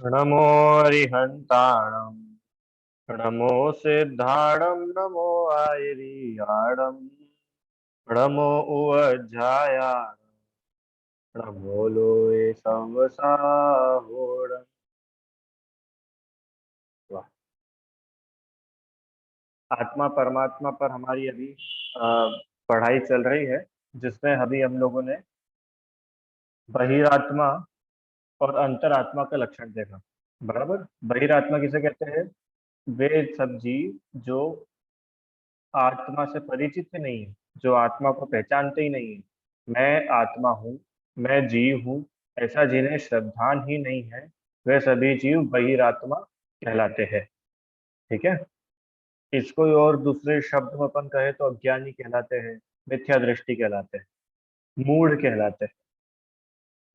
नमो अरिहन्ताणं नमो सिद्धाणं नमो आयरियाणं नमो उवज्झायाणं नमो लोये संवसाहोणम्। वाह। आत्मा परमात्मा पर हमारी अभी पढ़ाई चल रही है, जिसमें अभी हम लोगों ने बहिरात्मा और अंतरात्मा का लक्षण देखा। बराबर। बहिरात्मा किसे कहते हैं? वे सब जीव जो आत्मा से परिचित ही नहीं है, जो आत्मा को पहचानते ही नहीं है। मैं आत्मा हूँ, मैं जीव हूँ, ऐसा जिन्हें श्रद्धान ही नहीं है, वे सभी जीव बहिरात्मा कहलाते हैं। ठीक है। इसको और दूसरे शब्द में अपन कहे तो अज्ञानी कहलाते हैं, मिथ्या दृष्टि कहलाते हैं, मूढ़ कहलाते हैं।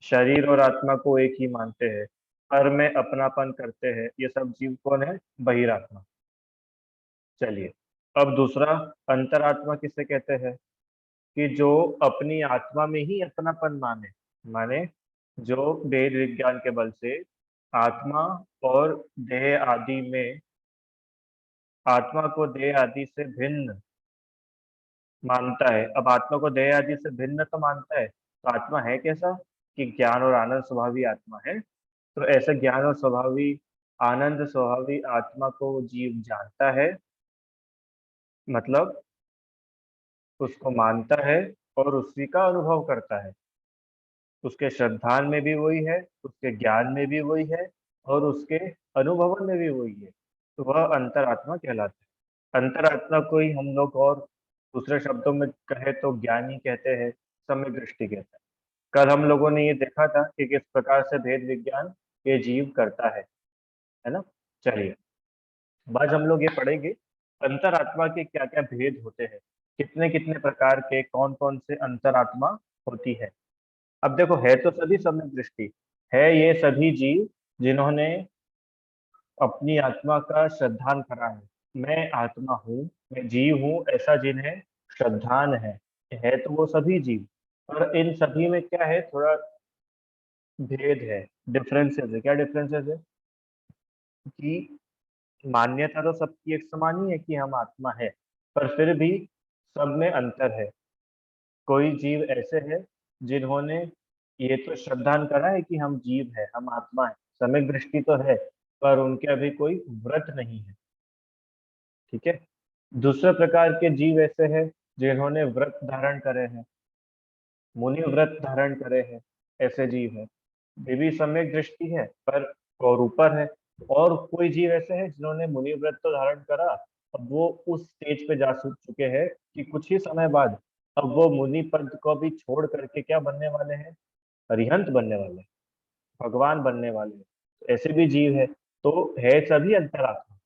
शरीर और आत्मा को एक ही मानते हैं, पर में अपनापन करते हैं, ये सब जीव कौन है? बहिरात्मा। चलिए, अब दूसरा, अंतरात्मा किसे कहते हैं? कि जो अपनी आत्मा में ही अपनापन माने। माने जो वेद विज्ञान के बल से आत्मा और देह आदि में, आत्मा को देह आदि से भिन्न मानता है। अब आत्मा को देह आदि से भिन्न तो मानता है, तो आत्मा है कैसा? कि ज्ञान और आनंद स्वभावी आत्मा है। तो ऐसे ज्ञान और स्वभावी, आनंद स्वभावी आत्मा को जीव जानता है, मतलब उसको मानता है और उसी का अनुभव करता है। उसके श्रद्धान में भी वही है, उसके ज्ञान में भी वही है, और उसके अनुभवन में भी वही है। तो वह अंतरात्मा कहलाता है। अंतरात्मा को ही हम लोग और दूसरे शब्दों में कहे तो ज्ञानी कहते हैं, सम्यक दृष्टि कहते हैं। कल हम लोगों ने ये देखा था कि किस प्रकार से भेद विज्ञान ये जीव करता है ना। चलिए, आज हम लोग ये पढ़ेंगे अंतरात्मा के क्या क्या भेद होते हैं, कितने कितने प्रकार के, कौन कौन से अंतरात्मा होती है। अब देखो, है तो सभी सम्यक दृष्टि, है ये सभी जीव जिन्होंने अपनी आत्मा का श्रद्धान करा है। मैं आत्मा हूँ, मैं जीव हूँ, ऐसा जिन्हें श्रद्धान है तो वो सभी जीव। पर इन सभी में क्या है? थोड़ा भेद है, डिफरेंसेस है। क्या डिफरेंसेस है? कि मान्यता तो सबकी एक समान ही है कि हम आत्मा है, पर फिर भी सब में अंतर है। कोई जीव ऐसे है जिन्होंने ये तो श्रद्धान करा है कि हम जीव है, हम आत्मा है, सम्यक दृष्टि तो है, पर उनके अभी कोई व्रत नहीं है। ठीक है। दूसरे प्रकार के जीव ऐसे हैं जिन्होंने व्रत धारण करे हैं, मुनि व्रत धारण करे हैं, ऐसे जीव है। ये भी सम्यक दृष्टि है, पर और ऊपर है। और कोई जीव ऐसे हैं जिन्होंने मुनि व्रत तो धारण करा, अब वो उस स्टेज पे जा चुके हैं कि कुछ ही समय बाद अब वो मुनि पद को भी छोड़ करके क्या बनने वाले हैं? अरिहंत बनने वाले हैं, भगवान बनने वाले हैं। तो ऐसे भी जीव है। तो है सभी अंतरात्मा,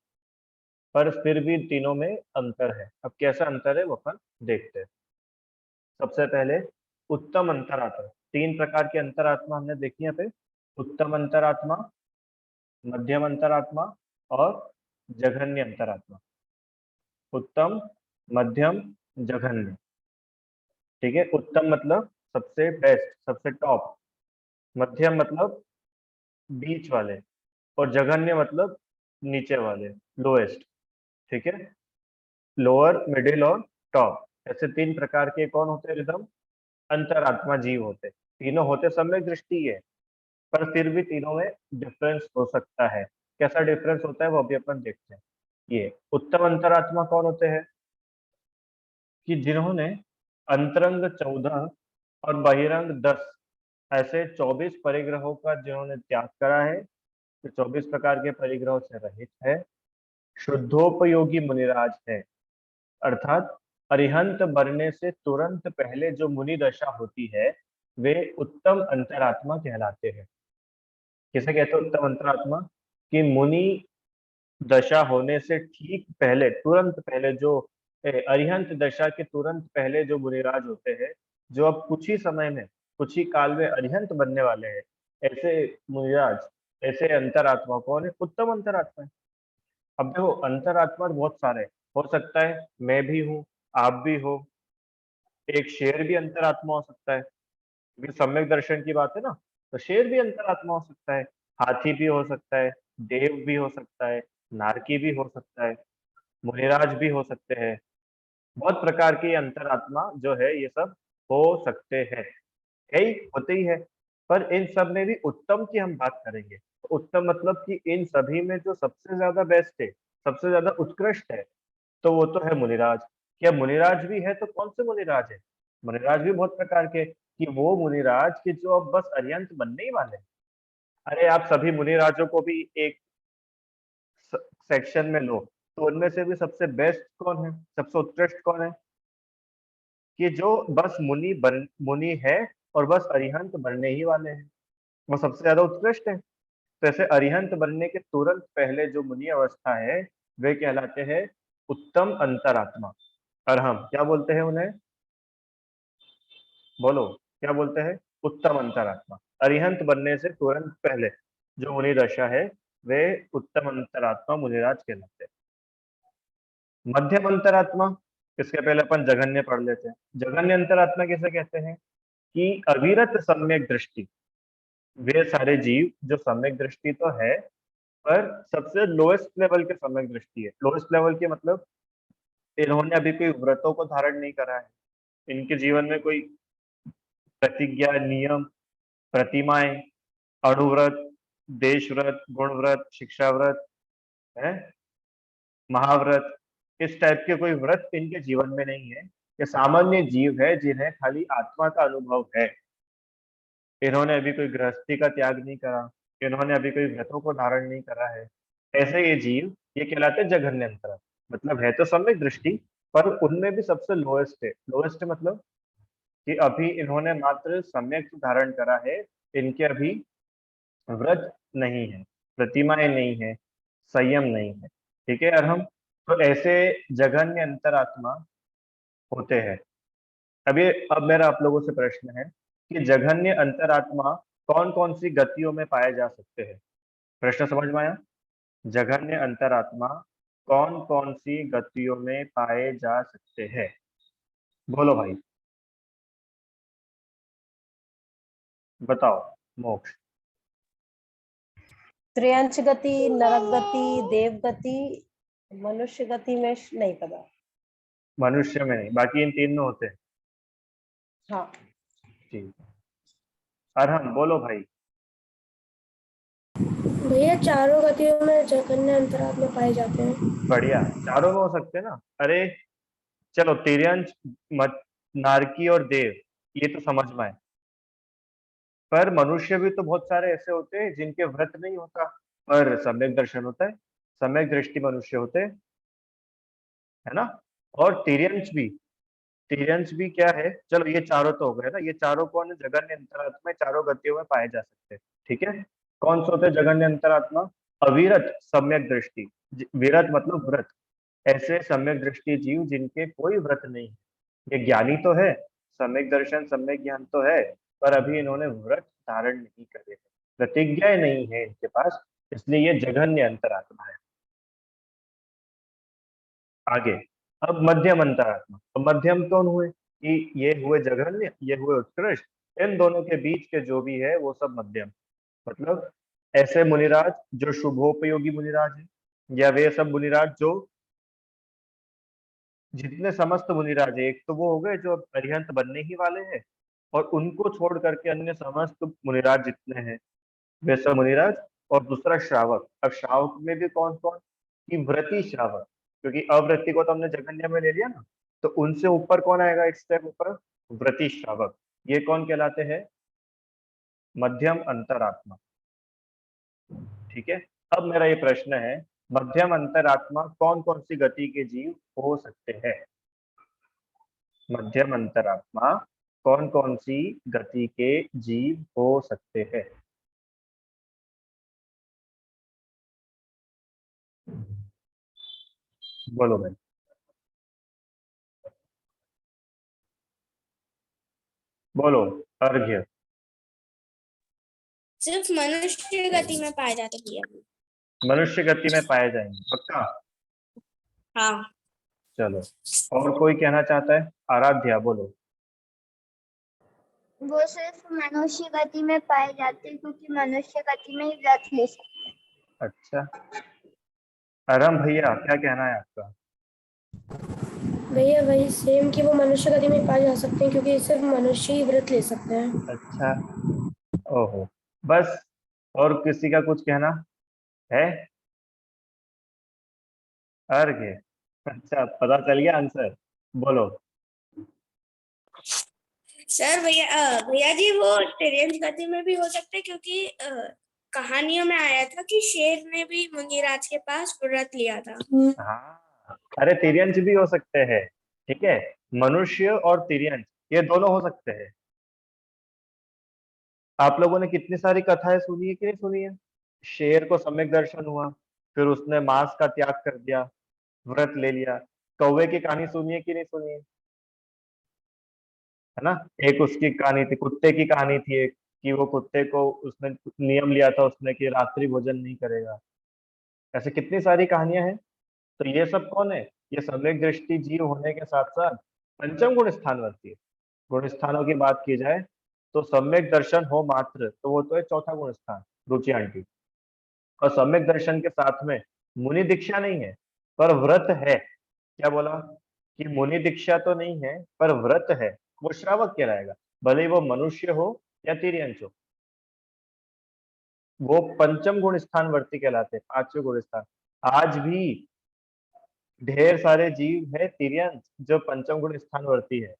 पर फिर भी तीनों में अंतर है। अब कैसा अंतर है वो अपन देखते हैं। सबसे पहले उत्तम अंतरात्मा। तीन प्रकार के अंतरात्मा हमने देखी यहाँ पे। उत्तम अंतरात्मा, मध्यम अंतरात्मा और जघन्य अंतरात्मा। उत्तम, मध्यम, जघन्य। ठीक है। उत्तम मतलब सबसे बेस्ट, सबसे टॉप। मध्यम मतलब बीच वाले। और जघन्य मतलब नीचे वाले, लोएस्ट। ठीक है। लोअर, मिडिल और टॉप, ऐसे तीन प्रकार के कौन होते हैं रिदम? अंतरात्मा जीव होते। तीनों होते सम्यक दृष्टि है, पर फिर भी तीनों में डिफरेंस हो सकता है। कैसा डिफरेंस होता है वो अभी अपन देखते हैं। ये उत्तम अंतरात्मा कौन होते हैं? कि जिन्होंने अंतरंग 14 और बहिरंग 10, ऐसे 24 परिग्रहों का जिन्होंने त्याग करा है, जो 24 प्रकार के परिग्रहों से रहित है, शुद्धोपयोगी मुनिराज है। अर्थात अरिहंत बनने से तुरंत पहले जो मुनि दशा होती है, वे उत्तम अंतरात्मा कहलाते हैं। किसे कहते हैं उत्तम अंतरात्मा? कि मुनि दशा होने से ठीक पहले, तुरंत पहले, जो अरिहंत दशा के तुरंत पहले जो मुनिराज होते हैं, जो अब कुछ ही समय में, कुछ ही काल में अरिहंत बनने वाले हैं, ऐसे मुनिराज, ऐसे अंतरात्मा कौन है? उत्तम अंतरात्मा है। अब देखो, अंतरात्मा बहुत सारे हो सकता है। मैं भी हूँ, आप भी हो, एक शेर भी अंतरात्मा हो सकता है, क्योंकि सम्यक दर्शन की बात है ना। तो शेर भी अंतरात्मा हो सकता है, हाथी भी हो सकता है, देव भी हो सकता है, नारकी भी हो सकता है, मुनिराज भी हो सकते हैं। बहुत प्रकार की अंतरात्मा जो है ये सब हो सकते हैं, यही होते ही है। पर इन सब में भी उत्तम की हम बात करेंगे, तो उत्तम मतलब कि इन सभी में जो सबसे ज्यादा बेस्ट है, सबसे ज्यादा उत्कृष्ट है, तो वो तो है मुनिराज। क्या मुनिराज भी है? तो कौन से मुनिराज है? मुनिराज भी बहुत प्रकार के, कि वो मुनिराज के जो अब बस अरिहंत बनने ही वाले हैं। अरे आप सभी मुनिराजों को भी एक सेक्शन में लो, तो उनमें से भी सबसे बेस्ट कौन है, सबसे उत्कृष्ट कौन है? कि जो बस मुनि है और बस अरिहंत बनने ही वाले हैं, वो सबसे ज्यादा उत्कृष्ट है। तो ऐसे अरिहंत बनने के तुरंत पहले जो मुनि अवस्था है, वे कहलाते हैं उत्तम अंतरात्मा। और हम क्या बोलते हैं उन्हें? बोलो, क्या बोलते हैं? उत्तम अंतरात्मा। अरिहंत बनने से तुरंत पहले जो मुनि दशा है, वे उत्तम अंतरात्मा मुनिराज कहलाते हैं। मध्यम अंतरात्मा, इसके पहले अपन जघन्य पढ़ लेते हैं। जघन्य अंतरात्मा किसे कहते हैं? कि अविरत सम्यक दृष्टि, वे सारे जीव जो सम्यक दृष्टि तो है, पर सबसे लोएस्ट लेवल के सम्यक दृष्टि है। लोएस्ट लेवल के मतलब इन्होंने अभी कोई व्रतों को धारण नहीं करा है, इनके जीवन में कोई प्रतिज्ञा, नियम, प्रतिमाएं, अणुव्रत, देश व्रत, गुण व्रत, शिक्षा व्रत है, महाव्रत, इस टाइप के कोई व्रत इनके जीवन में नहीं है। ये सामान्य जीव है जिन्हें खाली आत्मा का अनुभव है। इन्होंने अभी कोई गृहस्थी का त्याग नहीं करा, इन्होंने अभी कोई व्रतों को धारण नहीं करा है। ऐसे ये जीव ये कहलाते हैं जघन्य अंतर। मतलब है तो सम्यक दृष्टि, पर उनमें भी सबसे लोएस्ट है। लोएस्ट मतलब कि अभी इन्होंने मात्र सम्यक धारण करा है, इनके अभी व्रत नहीं है, प्रतिमाएं नहीं है, संयम नहीं है। ठीक है। और हम तो ऐसे जघन्य अंतरात्मा होते हैं। अभी अब मेरा आप लोगों से प्रश्न है कि जघन्य अंतरात्मा कौन कौन सी गतियों में पाए जा सकते हैं? प्रश्न समझ में आया? जघन्य अंतरात्मा कौन कौन सी गतियों में पाए जा सकते हैं? बोलो भाई, बताओ। मोक्ष, त्रियंश गति, नरक गति, देव गति, मनुष्य गति में नहीं पता। मनुष्य में नहीं, बाकी इन तीन में होते हैं। हाँ, ठीक। अरहम, बोलो भाई। भैया चारों गतियों में जघन्य अंतरात्मा पाए जाते हैं। बढ़िया, चारों में हो सकते हैं ना। अरे चलो, तिर्यंश, नारकी और देव, ये तो समझ में आए। पर मनुष्य भी तो बहुत सारे ऐसे होते हैं जिनके व्रत नहीं होता, पर सम्यक दर्शन होता है, सम्यक दृष्टि मनुष्य होते हैं, है ना। और तिर्यंश भी क्या है? चलो ये चारों तो हो गए ना, ये चारों कौन है? जघन्य अंतरात्मा चारों गतियों में पाए जा सकते हैं। ठीक है। कौन से होते हैं जघन्य अंतरात्मा? अविरत सम्यक दृष्टि, विरत मतलब व्रत, ऐसे सम्यक दृष्टि जीव जिनके कोई व्रत नहीं है। ये ज्ञानी तो है, सम्यक दर्शन सम्यक ज्ञान तो है, पर अभी इन्होंने व्रत धारण नहीं करे, प्रतिज्ञाएं नहीं है इनके पास, इसलिए ये जघन्य अंतरात्मा है। आगे, अब मध्यम अंतरात्मा। तो मध्यम कौन हुए? कि ये हुए जघन्य, ये हुए उत्कृष्ट, इन दोनों के बीच के जो भी है वो सब मध्यम। मतलब ऐसे मुनिराज जो शुभोपयोगी मुनिराज है, या वे सब मुनिराज जो, जितने समस्त मुनिराज है, एक तो वो हो गए जो अब अरिहंत बनने ही वाले हैं, और उनको छोड़ करके अन्य समस्त मुनिराज जितने हैं, वे सब मुनिराज। और दूसरा श्रावक। अब श्रावक में भी कौन कौन? कि व्रती श्रावक, क्योंकि अव्रती को तो हमने जघन्य में ले लिया ना, तो उनसे ऊपर कौन आएगा? एक स्टेप ऊपर, व्रती श्रावक। ये कौन कहलाते हैं? मध्यम अंतरात्मा। ठीक है। अब मेरा ये प्रश्न है, मध्यम अंतरात्मा कौन कौन सी गति के जीव हो सकते हैं? मध्यम अंतरात्मा कौन कौन सी गति के जीव हो सकते हैं? बोलो भाई। बोलो। अर्घ्य। सिर्फ मनुष्य गति में पाए जाते भैया। मनुष्य गति में पाए जाएंगे, पक्का? हाँ, चलो, और कोई कहना चाहता है? आराध्या, बोलो। वो सिर्फ मनुष्य गति में पाए जाते हैं, क्योंकि मनुष्य गति में ही व्रत ले सकते। अच्छा, आराम भैया क्या कहना है आपका? भैया वही सेम कि वो मनुष्य गति में पाए जा सकते हैं, क्योंकि सिर्फ मनुष्य ही व्रत ले सकते हैं। अच्छा, ओहो, बस। और किसी का कुछ कहना है? अर्घ्य, अच्छा, पता चल गया आंसर, बोलो। सर भैया जी वो तिर्यंच गति में भी हो सकते हैं, क्योंकि कहानियों में आया था कि शेर ने भी मुनिराज के पास व्रत लिया था। हाँ, अरे तिर्यंच भी हो सकते हैं, ठीक है। मनुष्य और तिर्यंच ये दोनों हो सकते हैं। आप लोगों ने कितनी सारी कथाएं सुनी है कि नहीं सुनी है? शेर को सम्यक दर्शन हुआ, फिर उसने मांस का त्याग कर दिया, व्रत ले लिया। कौवे की कहानी सुनी है कि नहीं सुनी है ना? एक उसकी कहानी थी, कुत्ते की कहानी थी एक, कि वो कुत्ते को उसने नियम लिया था उसने कि रात्रि भोजन नहीं करेगा। ऐसे कितनी सारी कहानियां हैं। तो ये सब कौन है? ये सम्यक दृष्टि जीव होने के साथ साथ पंचम गुण स्थानवर्ती है। गुण स्थानों की बात की जाए तो सम्यक दर्शन हो मात्र तो वो तो है चौथा गुण स्थान, रुचि आंटी। और सम्यक दर्शन के साथ में मुनि दीक्षा नहीं है, पर व्रत है। क्या बोला? कि मुनि दीक्षा तो नहीं है पर व्रत है, वो श्रावक कहलाएगा, भले ही वो मनुष्य हो या तिर्यंच हो। वो पंचम गुण स्थान वर्ती कहलाते हैं, पांचवें गुण स्थान। आज भी ढेर सारे जीव है तिर्यंच जो पंचम गुण स्थान वर्ती है।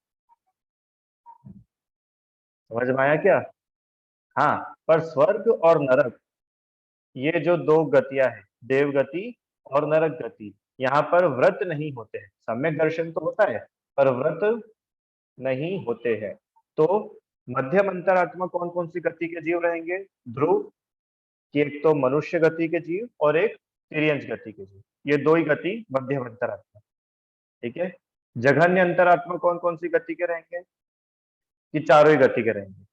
समझ में आया क्या? हाँ, पर स्वर्ग और नरक ये जो दो गतियां हैं, देव गति और नरक गति, यहाँ पर व्रत नहीं होते हैं। सम्यक दर्शन तो होता है पर व्रत नहीं होते हैं। तो मध्यम अंतरात्मा कौन कौन सी गति के जीव रहेंगे? ध्रुव, कि एक तो मनुष्य गति के जीव और एक तिर्यंच गति के जीव, ये दो ही गति मध्यम अंतरात्मा। ठीक है। जघन्य अंतरात्मा कौन कौन सी गति के रहेंगे? कि चारों ही गति के रहेंगे।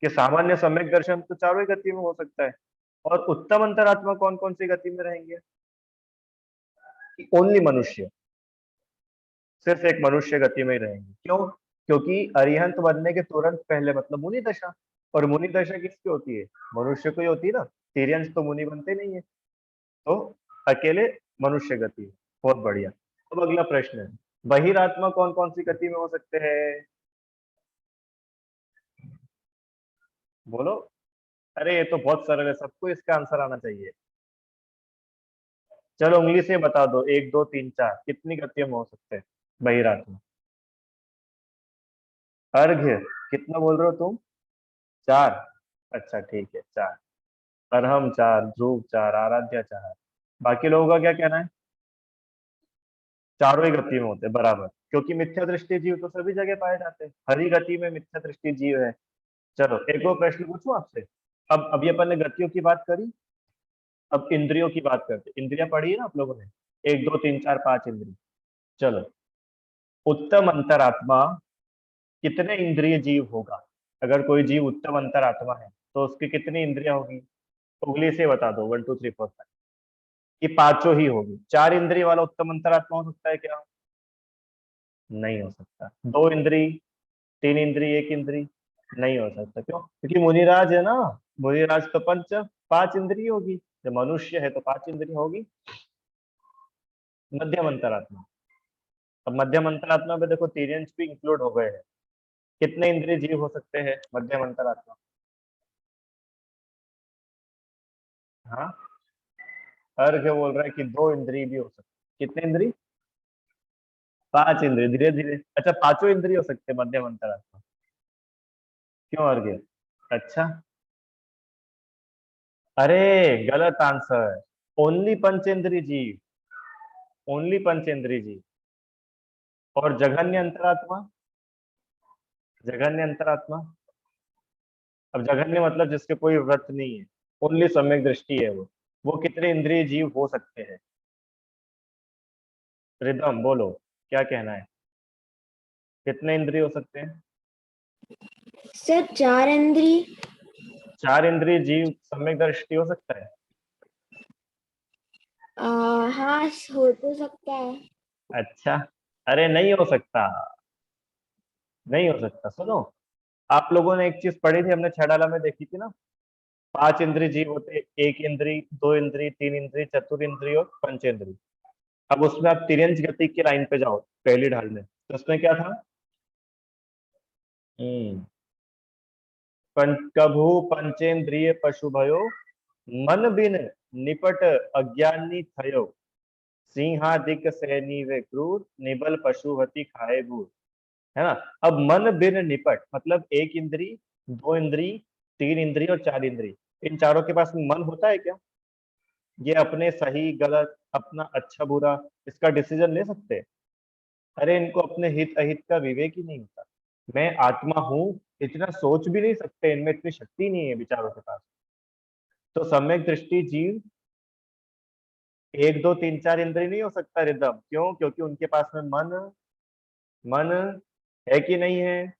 कि सामान्य सम्यक दर्शन तो चारों ही गति में हो सकता है। और उत्तम अंतरात्मा कौन कौन सी गति में रहेंगे? कि ओनली मनुष्य, सिर्फ एक मनुष्य गति में ही रहेंगे। क्यों? क्योंकि अरिहंत बनने के तुरंत पहले मतलब मुनि दशा, और मुनि दशा किसकी होती है? मनुष्य को ही होती है ना। तिर्यंच तो मुनि बनते नहीं है, तो अकेले मनुष्य गति है। बहुत बढ़िया। अब अगला प्रश्न है, बहिरात्मा कौन कौन सी गति में हो सकते हैं? बोलो। अरे ये तो बहुत सरल है, सबको इसका आंसर आना चाहिए। चलो उंगली से बता दो, एक दो तीन चार, कितनी गतियों में हो सकते हैं बहिरात्मा? अर्घ्य, कितना बोल रहे हो तुम? चार? अच्छा ठीक है, चार। अरहम चार, ध्रुव चार, आराध्या चार। बाकी लोगों का क्या कहना है? चारों ही गति में होते हैं, बराबर, क्योंकि मिथ्या दृष्टि जीव तो सभी जगह पाए जाते हैं, हर ही गति में मिथ्या दृष्टि जीव है। चलो एक और प्रश्न पूछूं आपसे। अब ये अपन ने गतियों की बात करी, अब इंद्रियों की बात करते। इंद्रियां पढ़ी है ना आप लोगों ने, एक दो तीन चार पांच इंद्रिय। चलो, उत्तम अंतरात्मा कितने इंद्रिय जीव होगा? अगर कोई जीव उत्तम अंतरात्मा है तो उसकी कितनी इंद्रियां होगी? उंगली से बता दो, 1 2 3 4 5। कि पांचों ही होगी। चार इंद्रिय वाला उत्तम अंतरात्मा हो सकता है क्या? नहीं हो सकता। दो इंद्री, तीन इंद्री, एक इंद्री, नहीं हो सकता। क्यों? क्योंकि मुनिराज है ना, मुनिराज तो पंच पांच इंद्रिय होगी, जब मनुष्य है तो पांच इंद्रिय होगी। मध्यम अंतरात्मा, अब मध्यम अंतरात्मा में देखो तिर्यंच भी इंक्लूड हो गए हैं। कितने इंद्रिय जीव हो सकते हैं मध्यम अंतरात्मा? हाँ, अर्घ्य बोल रहा है कि दो इंद्रिय भी हो सकते। कितने इंद्रिय? पांच इंद्रिय, धीरे धीरे। अच्छा, पांचों इंद्रिय हो सकते हैं मध्यम अंतरात्मा। क्यों अर्घ्य? अच्छा, अरे गलत आंसर। ओनली पंचेंद्रिय जीव, ओनली पंचेंद्रिय जीव। और जघन्य अंतरात्मा, जघन्य अंतरात्मा, अब जघन्य मतलब जिसके कोई व्रत नहीं है, ओनली सम्यक दृष्टि है वो कितने इंद्रिय जीव हो सकते हैं? रिदम बोलो, क्या कहना है? कितने इंद्रिय हो सकते हैं? सर चार इंद्री। चार इंद्रिय जीव सम्यक दृष्टि हो सकता है? हाँ हो तो सकता है। अच्छा, अरे नहीं हो सकता, नहीं हो सकता। सुनो, आप लोगों ने एक चीज पढ़ी थी, हमने छड़ाला में देखी थी ना, 5 इंद्रिय जीव होते, 1 इंद्रिय, 2 इंद्रिय, 3 इंद्रिय, चतुर इंद्रिय और पंचेंद्रिय। अब उसमें आप तिर्यंच गति की लाइन पे जाओ, पहली ढाल में, तो उसमें क्या था? कभू पंचेंद्रिय पशु भयो, मन बिन निपट अज्ञानी थयो, सिंहादिक सैनी वे क्रूर, निबल पशुपति खाए गुर। है ना? अब मन बिन निपट मतलब 1 इंद्री, 2 इंद्री, 3 इंद्री और 4 इंद्री, इन चारों के पास में मन होता है क्या? ये अपने सही गलत, अपना अच्छा बुरा, इसका डिसीजन ले सकते हैं? अरे इनको अपने हित अहित का विवेक ही नहीं होता। मैं आत्मा हूं इतना सोच भी नहीं सकते, इनमें इतनी शक्ति नहीं है विचारों के पास। तो सम्यक दृष्टि जीव 1 2 3 4 इंद्रिय नहीं हो सकता रिदम। क्यों? क्योंकि उनके पास में मन है कि नहीं है?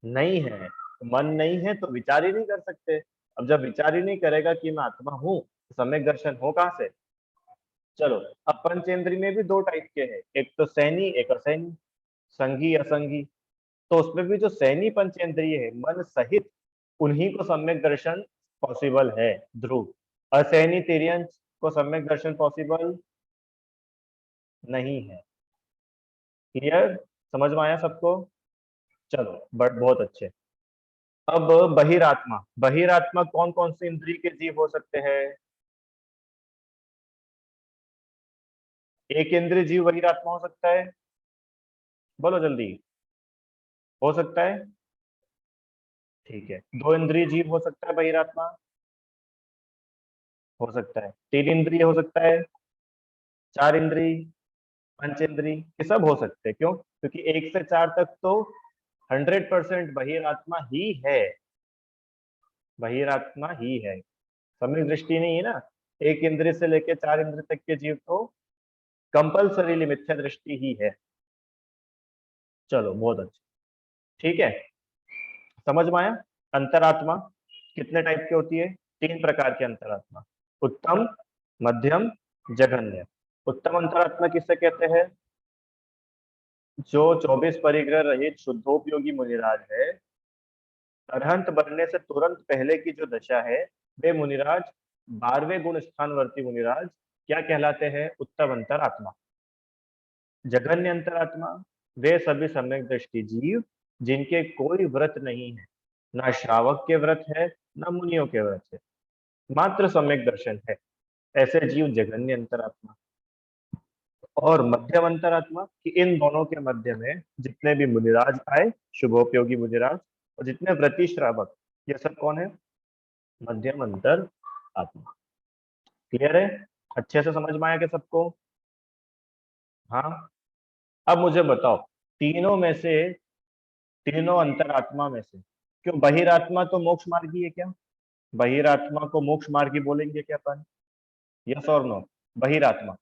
नहीं है। मन नहीं है तो विचार ही नहीं कर सकते। अब जब विचार ही नहीं करेगा कि मैं आत्मा हूं, तो सम्यक दर्शन हो कहां से? चलो, अब पंचेंद्रिय में भी 2 टाइप के हैं, एक तो सैनी, एक असैनी, संगी असंगी। तो उसमें भी जो सैनी पंचेंद्रिय है मन सहित, उन्हीं को सम्यक दर्शन पॉसिबल है, ध्रुव। असैनी तिर्यंच को सम्यक दर्शन पॉसिबल नहीं है। क्लियर? समझ में आया सबको? चलो, बट बहुत अच्छे। अब बहिरात्मा, बहिरात्मा कौन कौन सी इंद्रिय के जीव हो सकते हैं? 1 इंद्रिय जीव बहिरात्मा हो सकता है? बोलो जल्दी। हो सकता है? ठीक है। 2 इंद्रिय जीव हो सकता है बहिरात्मा? हो सकता है। 3 इंद्रिय हो सकता है? 4 इंद्रिय, पंचेंद्रिय, ये सब हो सकते हैं। क्यों? क्योंकि 1 से 4 तक तो 100% बहिरात्मा ही है, बहिरात्मा ही है। सम्यक दृष्टि नहीं है ना, 1 इंद्रिय से लेकर 4 इंद्रिय तक के जीव तो कंपल्सरीली मिथ्या दृष्टि ही है। चलो, बहुत अच्छा। ठीक है, समझ में आया? अंतरात्मा कितने टाइप की होती है? 3 प्रकार की अंतरात्मा, उत्तम, मध्यम, जघन्य। उत्तम अंतरात्मा किसे कहते हैं? जो 24 परिग्रह रहित शुद्धोपयोगी मुनिराज है, अरहंत बनने से तुरंत पहले की जो दशा है, वे मुनिराज 12वें गुण स्थानवर्ती मुनिराज क्या कहलाते हैं? उत्तम अंतरात्मा। जघन्य अंतरात्मा वे सभी सम्यक दृष्टि जीव जिनके कोई व्रत नहीं है, ना श्रावक के व्रत है, ना मुनियों के व्रत है, मात्र सम्यक दर्शन है, ऐसे जीव जघन्य अंतरात्मा। और मध्यम अंतरात्मा कि इन दोनों के मध्य में जितने भी मुनिराज आए, शुभोपयोगी मुनिराज, और जितने व्रती श्रावक, ये सब कौन है? मध्यम अंतर आत्मा। क्लियर है? अच्छे से समझ में आया कि सबको? हाँ। अब मुझे बताओ, तीनों में से, तीनों अंतरात्मा में से, क्यों बहिरात्मा तो मोक्ष मार्गी है क्या? बहिरात्मा को मोक्ष मार्गी बोलेंगे क्या अपन? यस और नो? बहिरात्मा,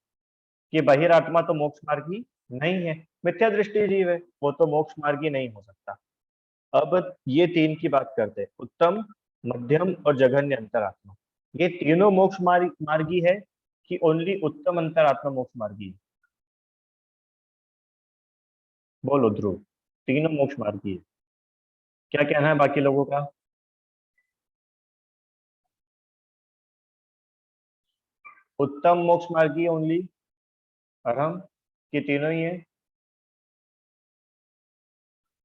कि बहिरात्मा तो मोक्ष मार्गी नहीं है, मिथ्या दृष्टि जीव है, वो तो मोक्ष मार्गी नहीं हो सकता। अब ये 3 की बात करते हैं, उत्तम, मध्यम और जघन्य अंतरात्मा। ये तीनों मोक्ष मार्गी है कि ओनली उत्तम अंतरात्मा मोक्ष मार्गी है? बोलो ध्रुव। तीनों मोक्ष मार्गी है। क्या कहना है बाकी लोगों का? उत्तम मोक्ष मार्गी ओनली अरहम, कि तीनों ही है?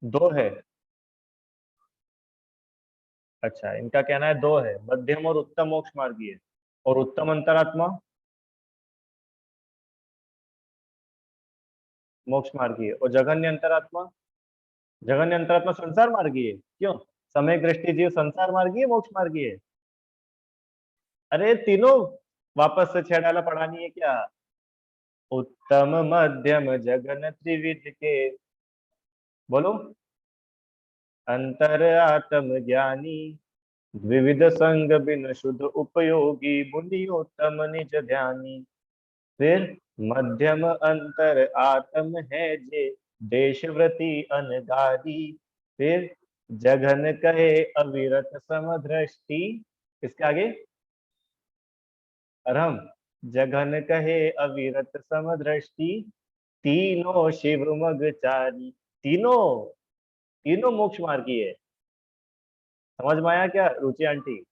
2 है। अच्छा, इनका कहना है 2 है, मध्यम और उत्तम मोक्ष मार्गी है। और उत्तम अंतरात्मा मोक्ष मार्गी है। और जघन्य अंतरात्मा, जघन्य अंतरात्मा संसार मार्गी है। क्यों? समय दृष्टि जीव संसार मार्गी है, मोक्ष मार्गी है? अरे तीनों वापस से 6 डाला पढ़ानी है क्या? उत्तम, मध्यम, जघन त्रिविध के, बोलो। अंतर आत्म ज्ञानी, द्विविध संग बिन शुद्ध उपयोगी, मुनियोत्तम निज ध्यानी। फिर मध्यम अंतर आत्म है जे, देशव्रती अनगारी। फिर जघन कहे अविरत समदृष्टि, इसके आगे अरहम, जघन कहे अविरत समदृष्टि, तीनों शिव मग चारी। तीनों, तीनों मोक्ष मार्गी है। समझ में आया क्या रुचि आंटी?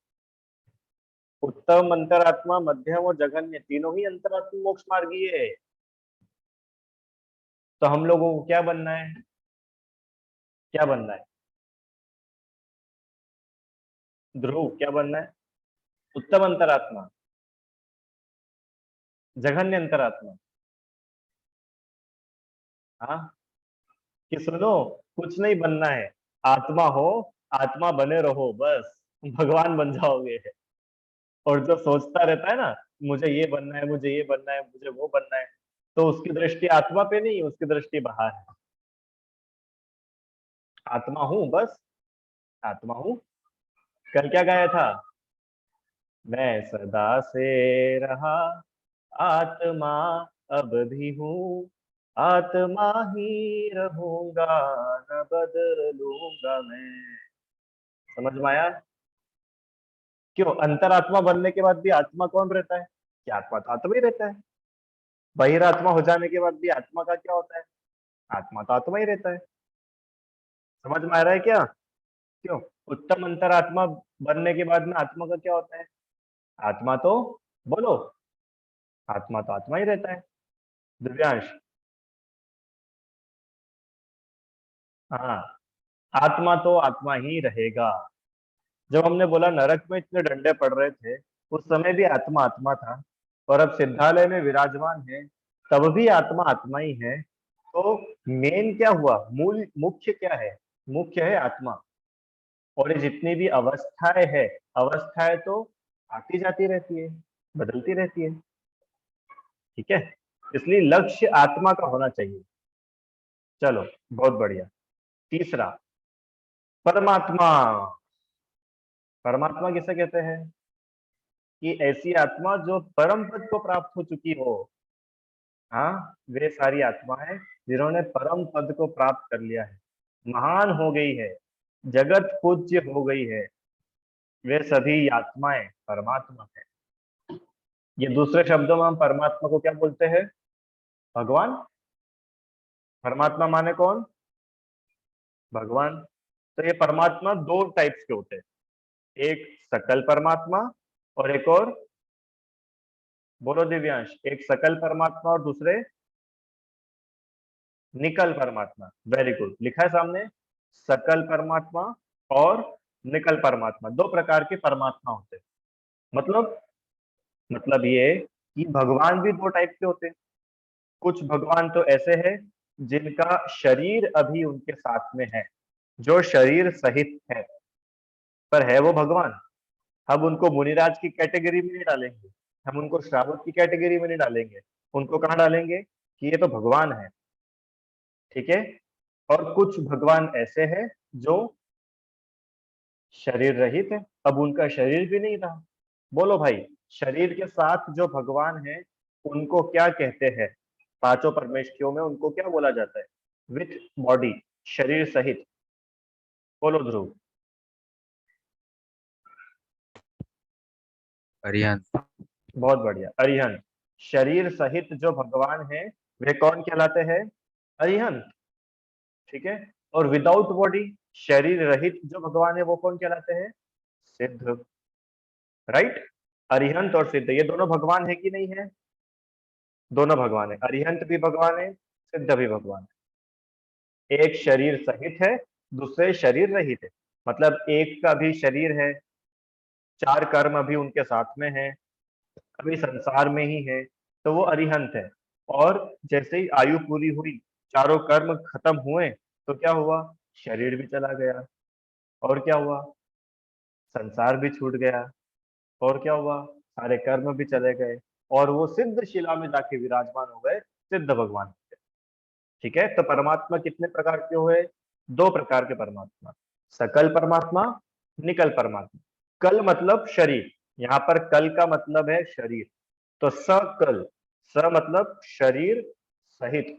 उत्तम, अंतरात्मा, मध्यम और जघन्य तीनों ही अंतरात्मा मोक्ष मार्गीय है। तो हम लोगों को क्या बनना है? क्या बनना है ध्रुव? क्या बनना है? उत्तम अंतरात्मा, जघन्य अंतरात्मा? हाँ कि सुनो, कुछ नहीं बनना है, आत्मा हो, आत्मा बने रहो, बस भगवान बन जाओगे। और जो सोचता रहता है ना, मुझे ये बनना है, मुझे ये बनना है, मुझे वो बनना है, तो उसकी दृष्टि आत्मा पे नहीं, उसकी दृष्टि बाहर है। आत्मा हूं, बस आत्मा हूं। कल क्या गाया था? मैं सदा से रहा आत्मा, अब भी हूँ आत्मा ही रहूंगा, न बदलूंगा मैं। समझ में आया? क्यों? अंतरात्मा बनने के बाद भी आत्मा कौन रहता है? कि आत्मा तो आत्मा ही रहता है। बहिरात्मा हो जाने के बाद भी आत्मा का क्या होता है? आत्मा तो आत्मा ही रहता है। समझ में आ रहा है क्या? क्यों? उत्तम अंतरात्मा बनने के बाद में आत्मा का क्या होता है? आत्मा तो, बोलो, आत्मा तो आत्मा ही रहता है। दिव्यांश? हाँ, आत्मा तो आत्मा ही रहेगा। जब हमने बोला नरक में इतने डंडे पड़ रहे थे, उस समय भी आत्मा आत्मा था, और अब सिद्धालय में विराजमान है, तब भी आत्मा आत्मा ही है। तो मेन क्या हुआ? मूल मुख्य क्या है? मुख्य है आत्मा। और ये जितनी भी अवस्थाएं है, अवस्थाएं तो आती जाती रहती है, बदलती रहती है। ठीक है, इसलिए लक्ष्य आत्मा का होना चाहिए। चलो, बहुत बढ़िया। तीसरा, परमात्मा। परमात्मा किसे कहते हैं? कि ऐसी आत्मा जो परम पद को प्राप्त हो चुकी हो। हाँ, वे सारी आत्माएं जिन्होंने परम पद को प्राप्त कर लिया है, महान हो गई है, जगत पूज्य हो गई है, वे सभी आत्माएं परमात्मा है। ये दूसरे शब्दों में हम परमात्मा को क्या बोलते हैं? भगवान। परमात्मा माने कौन? भगवान। तो ये परमात्मा दो टाइप्स के होते हैं, एक सकल परमात्मा और एक और, बोलो दिव्यांश, एक सकल परमात्मा और दूसरे निकल परमात्मा। वेरी गुड, लिखा है सामने, सकल परमात्मा और निकल परमात्मा, दो प्रकार के परमात्मा होते हैं। मतलब ये कि भगवान भी दो टाइप के होते हैं। कुछ भगवान तो ऐसे हैं जिनका शरीर अभी उनके साथ में है, जो शरीर सहित है, पर है वो भगवान। हम उनको मुनिराज की कैटेगरी में नहीं डालेंगे, हम उनको श्रावक की कैटेगरी में नहीं डालेंगे, उनको कहाँ डालेंगे? कि ये तो भगवान है। ठीक है। और कुछ भगवान ऐसे हैं जो शरीर रहित है, अब उनका शरीर भी नहीं रहा। बोलो भाई, शरीर के साथ जो भगवान है उनको क्या कहते हैं? पांचों परमेष्ठियों में उनको क्या बोला जाता है? विथ बॉडी, शरीर सहित। बोलो ध्रुव। अरिहंत। बहुत बढ़िया, अरिहंत। शरीर सहित जो भगवान है वे कौन कहलाते हैं? अरिहंत। ठीक है। और विदाउट बॉडी, शरीर रहित जो भगवान है वो कौन कहलाते हैं? सिद्ध। राइट। अरिहंत और सिद्ध ये दोनों भगवान है कि नहीं है? दोनों भगवान है, अरिहंत भी भगवान है, सिद्ध भी भगवान है। एक शरीर सहित है, दूसरे शरीर रहित है। मतलब एक का भी शरीर है, चार कर्म अभी उनके साथ में है, अभी संसार में ही है, तो वो अरिहंत है। और जैसे ही आयु पूरी हुई, चारों कर्म खत्म हुए, तो क्या हुआ? शरीर भी चला गया। और क्या हुआ? संसार भी छूट गया। और क्या हुआ? सारे कर्म भी चले गए, और वो सिद्ध शिला में जाके विराजमान हो गए, सिद्ध भगवान। ठीक है। तो परमात्मा कितने प्रकार के हुए? दो प्रकार के परमात्मा, सकल परमात्मा, निकल परमात्मा। कल मतलब शरीर, यहाँ पर कल का मतलब है शरीर, तो सकल, स मतलब शरीर सहित,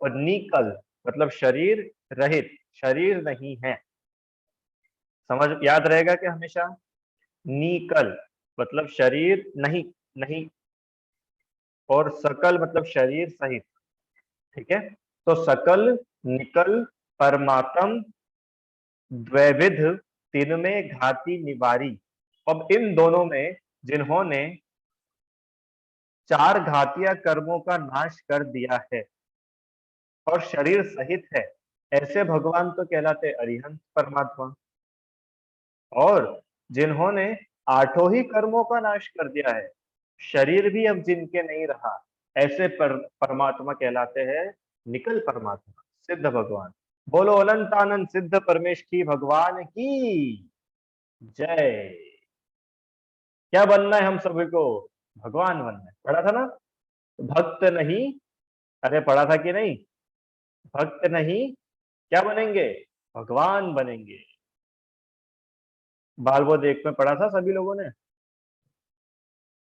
और निकल मतलब शरीर रहित, शरीर नहीं है। समझ, याद रहेगा कि हमेशा? निकल मतलब शरीर नहीं, नहीं, और सकल मतलब शरीर सहित। ठीक है। तो सकल, निकल, परमात्म, द्वैविध तिनमें घाती निवारी। अब इन दोनों में जिन्होंने 4 घातीय कर्मों का नाश कर दिया है और शरीर सहित है, ऐसे भगवान तो कहलाते अरिहंत परमात्मा। और जिन्होंने 8 ही कर्मों का नाश कर दिया है, शरीर भी अब जिनके नहीं रहा, ऐसे परमात्मा कहलाते हैं निकल परमात्मा, सिद्ध भगवान। बोलो अनंत आनंद सिद्ध परमेश की भगवान की जय। क्या बनना है हम सभी को? भगवान बनना है। पढ़ा था ना, भक्त नहीं, अरे पढ़ा था कि नहीं? भक्त नहीं, क्या बनेंगे? भगवान बनेंगे। बाल बोध एक में पढ़ा था सभी लोगों ने,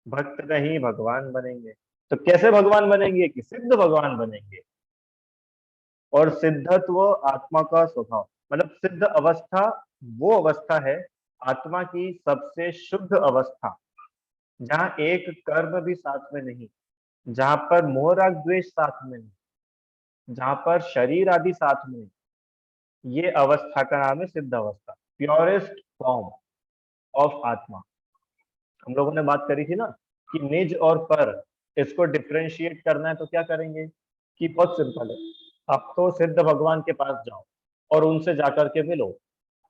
भक्त नहीं भगवान बनेंगे। तो कैसे भगवान बनेंगे? कि सिद्ध भगवान बनेंगे। और सिद्धत्व आत्मा का स्वभाव, मतलब सिद्ध अवस्था वो अवस्था है आत्मा की सबसे शुद्ध अवस्था, जहां एक कर्म भी साथ में नहीं, जहां पर मोह राग द्वेष साथ में नहीं, जहां पर शरीर आदि साथ में नहीं। ये अवस्था का नाम है सिद्ध अवस्था, प्योरेस्ट फॉर्म ऑफ आत्मा। हम लोगों ने बात करी थी ना कि निज और पर, इसको डिफरेंशिएट करना है तो क्या करेंगे? कि बहुत सिंपल है, आप तो सिद्ध भगवान के पास जाओ और उनसे जाकर के मिलो,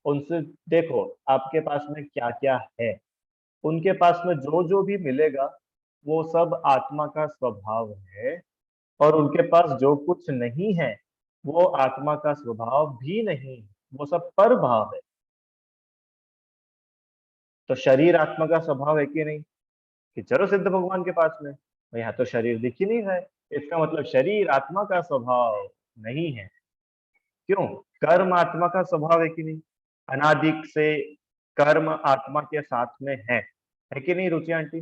उनसे देखो आपके पास में क्या क्या है। उनके पास में जो जो भी मिलेगा वो सब आत्मा का स्वभाव है, और उनके पास जो कुछ नहीं है वो आत्मा का स्वभाव भी नहीं, वो सब पर भाव है। तो शरीर आत्मा का स्वभाव है कि नहीं? कि चलो सिद्ध भगवान के पास में, और यहाँ तो शरीर दिख ही नहीं रहा है, इसका मतलब शरीर आत्मा का स्वभाव नहीं है। क्यों? कर्म आत्मा का स्वभाव है कि नहीं? अनादि से कर्म आत्मा के साथ में है कि नहीं रुचि आंटी?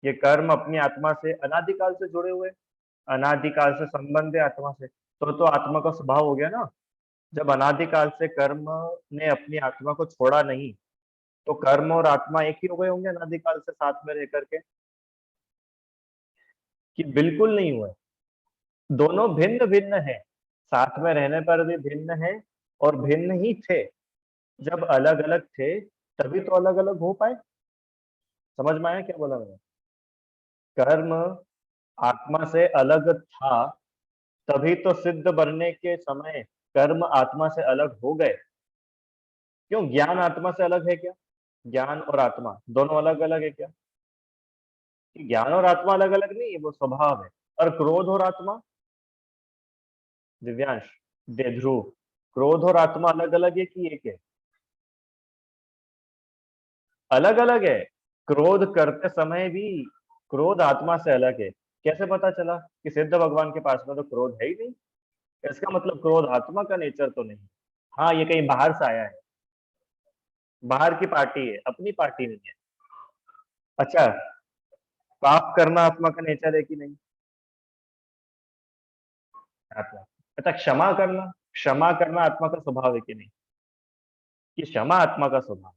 ये कर्म अपनी आत्मा से अनादिकाल से जुड़े हुए, अनादिकाल से संबंध है आत्मा से, तो आत्मा का स्वभाव हो गया ना। जब अनादिकाल से कर्म ने अपनी आत्मा को छोड़ा नहीं, तो कर्म और आत्मा एक ही हो गए होंगे अनादिकाल से साथ में रह करके? कि बिल्कुल नहीं हुए, दोनों भिन्न भिन्न है, साथ में रहने पर भी भिन्न है और भिन्न ही थे। जब अलग अलग थे तभी तो अलग अलग हो पाए। समझ में आया क्या बोला मैंने? कर्म आत्मा से अलग था, तभी तो सिद्ध बनने के समय कर्म आत्मा से अलग हो गए। क्यों? ज्ञान आत्मा से अलग है क्या? ज्ञान और आत्मा दोनों अलग अलग है क्या? कि ज्ञान और आत्मा अलग अलग नहीं है, वो स्वभाव है। और क्रोध और आत्मा, दिव्यांश, दे ध्रुव, क्रोध और आत्मा अलग अलग है कि एक है? अलग अलग है। क्रोध करते समय भी क्रोध आत्मा से अलग है। कैसे पता चला? कि सिद्ध भगवान के पास में तो क्रोध है ही नहीं, इसका मतलब क्रोध आत्मा का नेचर तो नहीं। हाँ, ये कहीं बाहर से आया है, बाहर की पार्टी है, अपनी पार्टी नहीं है। अच्छा, पाप करना आत्मा का नेचर है कि नहीं? आत्मा। अच्छा, क्षमा करना आत्मा का स्वभाव है कि नहीं? कि क्षमा आत्मा का स्वभाव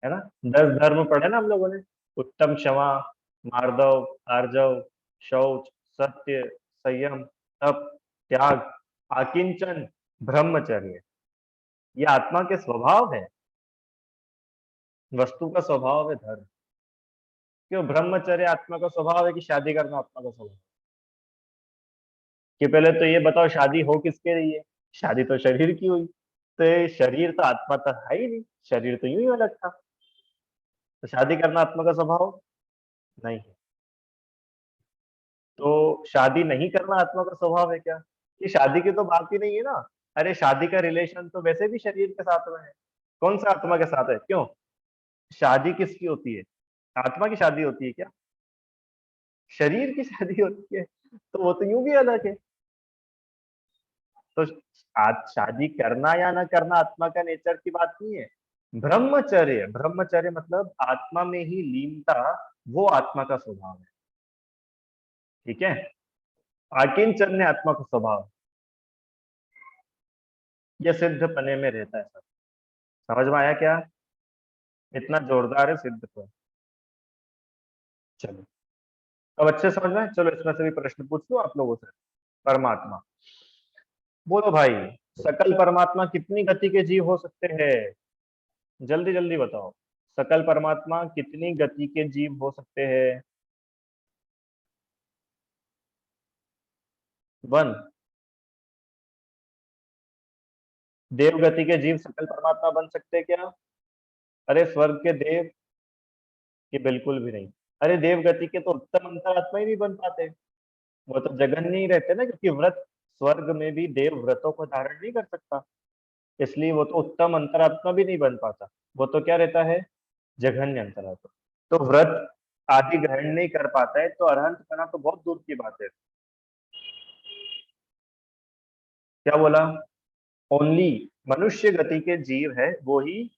है ना? 10 धर्म पढ़े ना हम लोगों ने, उत्तम क्षमा, मार्दव, आर्जव, शौच, सत्य, संयम, तप, त्याग, आकिंचन, ब्रह्मचर्य। ये आत्मा के स्वभाव है, वस्तु का स्वभाव है धर्म। क्यों? ब्रह्मचर्य आत्मा का स्वभाव है कि शादी करना आत्मा का स्वभाव? कि पहले तो ये बताओ, शादी हो किसके लिए? शादी तो शरीर की हुई, तो ये शरीर तो आत्मा तो है ही नहीं, शरीर तो यूं ही अलग था। तो शादी करना आत्मा का स्वभाव नहीं है। तो शादी नहीं करना आत्मा का स्वभाव है क्या? कि शादी की तो बात ही नहीं है ना। अरे शादी का रिलेशन तो वैसे भी शरीर के साथ में है, कौन सा आत्मा के साथ है? क्यों? शादी किसकी होती है? आत्मा की शादी होती है क्या? शरीर की शादी होती है, तो वो तो यूं भी अलग है। तो आज शादी करना या ना करना आत्मा का नेचर की बात नहीं है। ब्रह्मचर्य, ब्रह्मचर्य मतलब आत्मा में ही लीनता, वो आत्मा का स्वभाव है। ठीक है? आकिंचन आत्मा का स्वभाव, यह सिद्ध पने में रहता है सब। समझ में आया क्या? इतना जोरदार है सिद्ध पर। चलो, अब अच्छे समझ में आया? चलो इसमें से भी प्रश्न पूछ लो आप लोगों से। परमात्मा, बोलो भाई, सकल परमात्मा कितनी गति के जीव हो सकते हैं? जल्दी जल्दी बताओ, सकल परमात्मा कितनी गति के जीव हो सकते हैं? 1। देव गति के जीव सकल परमात्मा बन सकते हैं क्या? अरे स्वर्ग के देव कि बिल्कुल भी नहीं। अरे देव गति के तो उत्तम अंतरात्मा ही नहीं बन पाते, वो तो जघन्य ही रहते ना, क्योंकि व्रत स्वर्ग में भी देव व्रतों को धारण नहीं कर सकता, इसलिए वो तो उत्तम अंतरात्मा भी नहीं बन पाता। वो तो क्या रहता है? जघन्य अंतरात्मा। तो व्रत आदि ग्रहण नहीं कर पाता है, तो अरहंत बना तो बहुत दूर की बात है। क्या बोला? ओनली मनुष्य गति के जीव है वो ही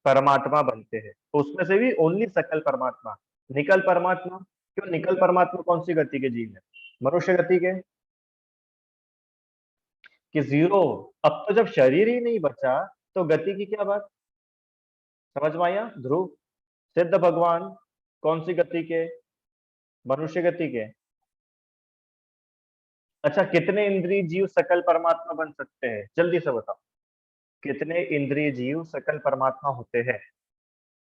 परमात्मा बनते हैं, तो उसमें से भी ओनली सकल परमात्मा। निकल परमात्मा क्यों? निकल परमात्मा कौन सी गति के जीव है? मनुष्य गति के कि 0। अब तो जब शरीर ही नहीं बचा तो गति की क्या बात? समझ में आया? ध्रुव, सिद्ध भगवान कौन सी गति के? मनुष्य गति के। अच्छा, कितने इंद्रिय जीव सकल परमात्मा बन सकते हैं? जल्दी से बताओ, कितने इंद्रिय जीव सकल परमात्मा होते हैं?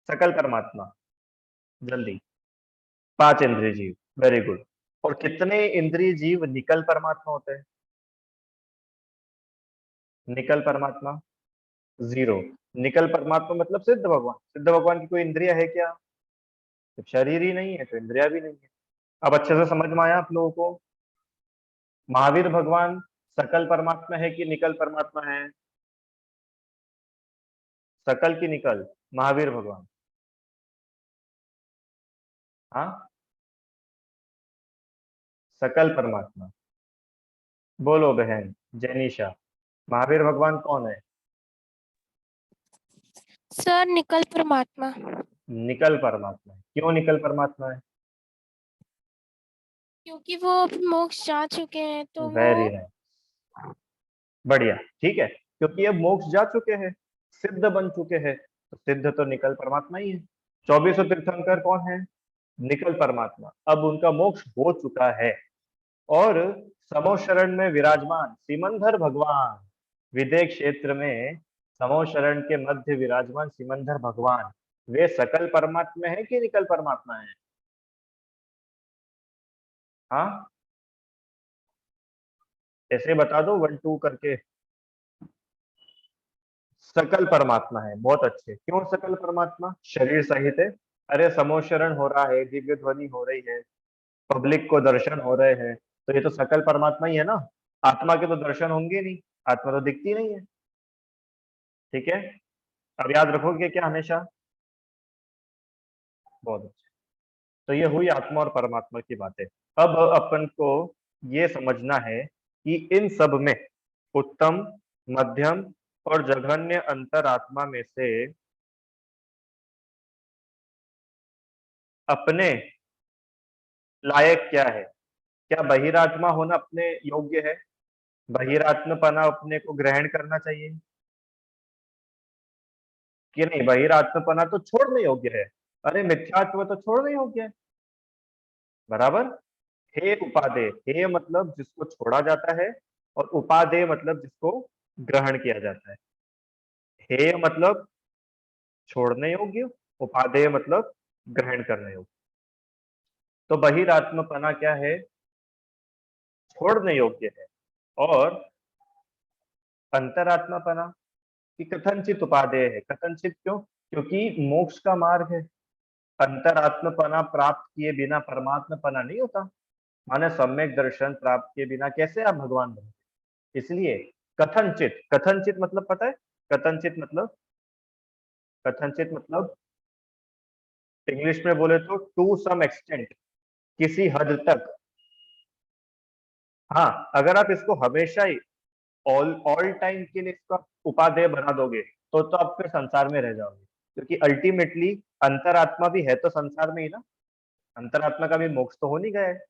सकल परमात्मा, जल्दी। 5 इंद्रिय जीव, वेरी गुड। और कितने इंद्रिय जीव निकल परमात्मा होते हैं? निकल परमात्मा 0। निकल परमात्मा मतलब सिद्ध भगवान। सिद्ध भगवान की कोई इंद्रिया है क्या? जब शरीर ही नहीं है तो इंद्रिया भी नहीं है। अब अच्छे से समझ में आया आप लोगों को? महावीर भगवान सकल परमात्मा है कि निकल परमात्मा है? सकल की निकल? महावीर भगवान। हाँ, सकल परमात्मा। बोलो बहन जैनिशा, महावीर भगवान कौन है? सर निकल परमात्मा। निकल परमात्मा है। क्यों निकल परमात्मा है? क्योंकि वो अभी मोक्ष जा चुके हैं तो वेरी वो नाइस, बढ़िया, ठीक है। क्योंकि अब मोक्ष जा चुके हैं, सिद्ध बन चुके हैं, तो सिद्ध तो निकल परमात्मा ही है। 24 तीर्थंकर कौन है? निकल परमात्मा। अब उनका मोक्ष हो चुका है और समो शरण में विराजमान सिमंदर भगवान, विदेह क्षेत्र में समो शरण के मध्य विराजमान सिमंदर भगवान, वे सकल परमात्मा है कि निकल परमात्मा है? हाँ, ऐसे बता दो 1 2 करके। सकल परमात्मा है, बहुत अच्छे। क्यों सकल परमात्मा? शरीर सहित है। अरे समोशरण हो रहा है, दिव्य ध्वनि हो रही है, पब्लिक को दर्शन हो रहे हैं, तो ये तो सकल परमात्मा ही है ना। आत्मा के तो दर्शन होंगे नहीं, आत्मा तो दिखती नहीं है। ठीक है, अब याद रखोगे क्या हमेशा? बहुत अच्छा। तो ये हुई आत्मा और परमात्मा की बातें। अब अपन को ये समझना है कि इन सब में उत्तम, मध्यम और जघन्य अंतरात्मा में से अपने लायक क्या है? क्या बहिरात्मा होना अपने योग्य है? बहिरात्मपना अपने को ग्रहण करना चाहिए कि नहीं? बहिरात्मपना तो छोड़ने योग्य है। अरे मिथ्यात्व तो छोड़ने योग्य है, बराबर। हे उपादेय, हे मतलब जिसको छोड़ा जाता है, और उपादेय मतलब जिसको ग्रहण किया जाता है। हे मतलब छोड़ने योग्य, उपादेय मतलब ग्रहण करने योग्य। तो बहिरात्मपना क्या है? छोड़ने योग्य है। और अंतरात्मापना की कथनचित उपादेय है। कथनचित क्यों? क्योंकि मोक्ष का मार्ग है। अंतरात्मपना प्राप्त किए बिना परमात्मपना नहीं होता। माने सम्यक दर्शन प्राप्त किए बिना कैसे आप भगवान बने? इसलिए कथनचित, कथनचित मतलब पता है? कथनचित मतलब, कथनचित मतलब इंग्लिश में बोले तो टू सम एक्सटेंट, किसी हद तक। हाँ, अगर आप इसको हमेशा ही ऑल ऑल टाइम के लिए इसका उपादेय बना दोगे तो आप फिर संसार में रह जाओगे, क्योंकि अल्टीमेटली अंतरात्मा भी है तो संसार में ही ना। अंतरात्मा का भी मोक्ष तो हो नहीं गया है।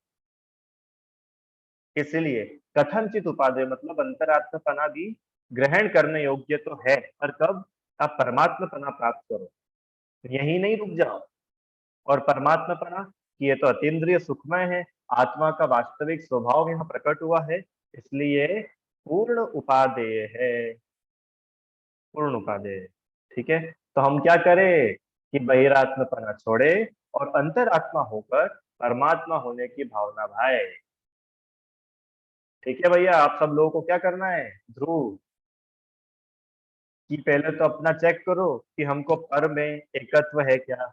इसलिए कथनचित उपादेय मतलब अंतरात्मपना भी ग्रहण करने योग्य तो है, पर कब? आप परमात्मपना प्राप्त करो, यही नहीं रुक जाओ। और परमात्मपना कि ये तो अतीन्द्रिय सुखमय है, आत्मा का वास्तविक स्वभाव यहाँ प्रकट हुआ है, इसलिए पूर्ण उपादेय है, पूर्ण उपादेय। ठीक है, तो हम क्या करें कि बहिरात्मपना छोड़े और अंतरात्मा होकर परमात्मा होने की भावना भाए। ठीक है भैया, आप सब लोगों को क्या करना है ध्रुव, कि पहले तो अपना चेक करो कि हमको पर में एकत्व है क्या,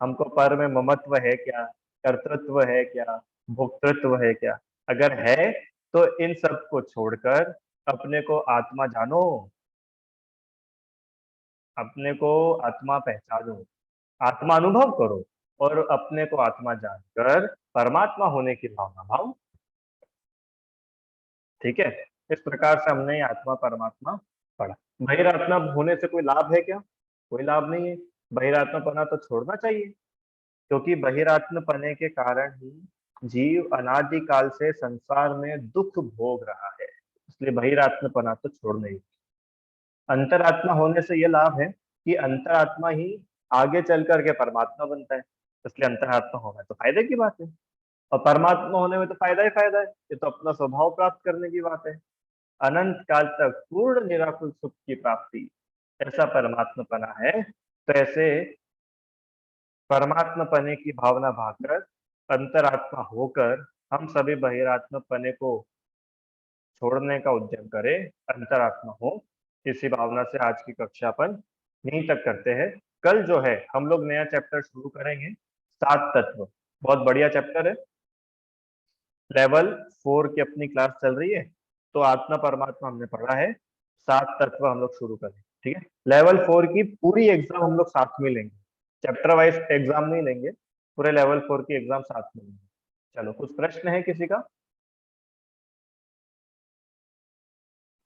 हमको पर में ममत्व है क्या, कर्तृत्व है क्या, भोक्तृत्व है क्या। अगर है तो इन सब को छोड़कर अपने को आत्मा जानो, अपने को आत्मा पहचानो, आत्मा अनुभव करो और अपने को आत्मा जानकर परमात्मा होने की भावना भाव। ठीक है, इस प्रकार से हमने ये आत्मा परमात्मा पढ़ा। बहिरात्मा होने से कोई लाभ है क्या? कोई लाभ नहीं है। बहिरात्मापना तो छोड़ना चाहिए, क्योंकि बहिरात्मपने के कारण ही जीव अनादि काल से संसार में दुख भोग रहा है, इसलिए बहिरात्मपना तो छोड़ना ही। अंतरात्मा होने से ये लाभ है कि अंतरात्मा ही आगे चल करके परमात्मा बनता है, इसलिए अंतरात्मा होना तो फायदे की बात है। और परमात्मा होने में तो फायदा ही फायदा है, ये तो अपना स्वभाव प्राप्त करने की बात है। अनंत काल तक पूर्ण निराकुल सुख की प्राप्ति, ऐसा परमात्मपना है। तो ऐसे परमात्मपने की भावना भाकर अंतरात्मा होकर हम सभी बहिरात्मपने को छोड़ने का उद्यम करें, अंतरात्मा हो। इसी भावना से आज की कक्षा अपन यहीं तक करते हैं। कल जो है हम लोग नया चैप्टर शुरू करेंगे, 7 तत्व। बहुत बढ़िया चैप्टर है, लेवल 4 की अपनी क्लास चल रही है। तो आत्मा परमात्मा हमने पढ़ा है, 7 तत्व हम लोग शुरू करें। ठीक है, लेवल 4 की पूरी एग्जाम हम लोग साथ में लेंगे, चैप्टर वाइज एग्जाम नहीं लेंगे, पूरे लेवल 4 की एग्जाम साथ में लेंगे। चलो, कुछ प्रश्न है किसी का?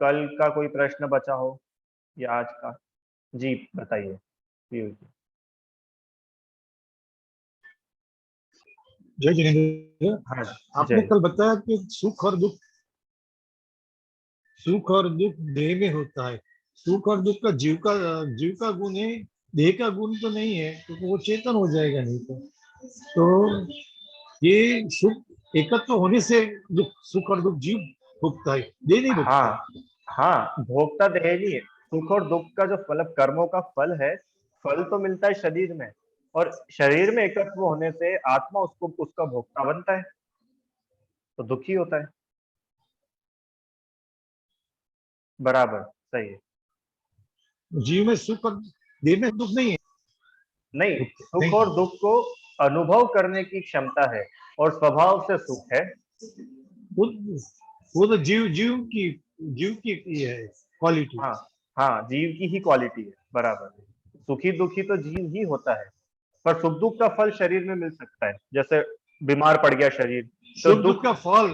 कल का कोई प्रश्न बचा हो या आज का? जी बताइए पीयूष जी। जय जिनेंद्र, हाँ आपने जय। कल बताया कि सुख और दुख देह में होता है। सुख और दुख का जीव का गुण है, देह का गुण तो नहीं है, क्योंकि वो चेतन हो जाएगा नहीं तो ये सुख एकत्व होने से सुख और दुख जीव भोगता है, देह नहीं भोगता है। हाँ हाँ, भोक्ता देह नहीं है। सुख और दुख का जो फल, कर्मों का फल है, फल तो मिलता है शरीर में, और शरीर में एकत्व होने से आत्मा उसको उसका भोक्ता बनता है, तो दुखी होता है। बराबर, सही है। जीव में सुख और देह में दुख नहीं है। नहीं, सुख नहीं, और दुख को अनुभव करने की क्षमता है, और स्वभाव से सुख है। वो वो तो जीव की ये है क्वालिटी। हाँ हाँ, जीव की ही क्वालिटी है, बराबर। सुखी दुखी तो जीव ही होता है, पर सुख दुख का फल शरीर में मिल सकता है। जैसे बीमार पड़ गया शरीर, तो सुख दुख दुख, का फल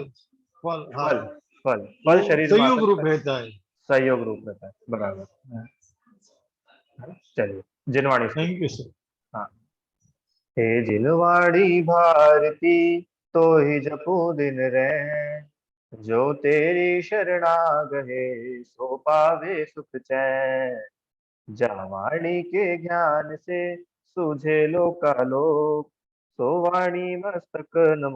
हाँ, फल फल वो फल शरीर में आ संयोग सकता रूप है, रहता है। सहयोग रूप रहता है, बराबर। चलिए, जिनवाणी से। Thank you sir. हाँ, हे जिनवाणी भारती, तो ही जपो दिन रैन, जो तेरी शरणा गए, सो पावे सुख चैन। जा वाणी के ज्ञान से सूझे लोकालोक, सो वाणी मस्तक नमो।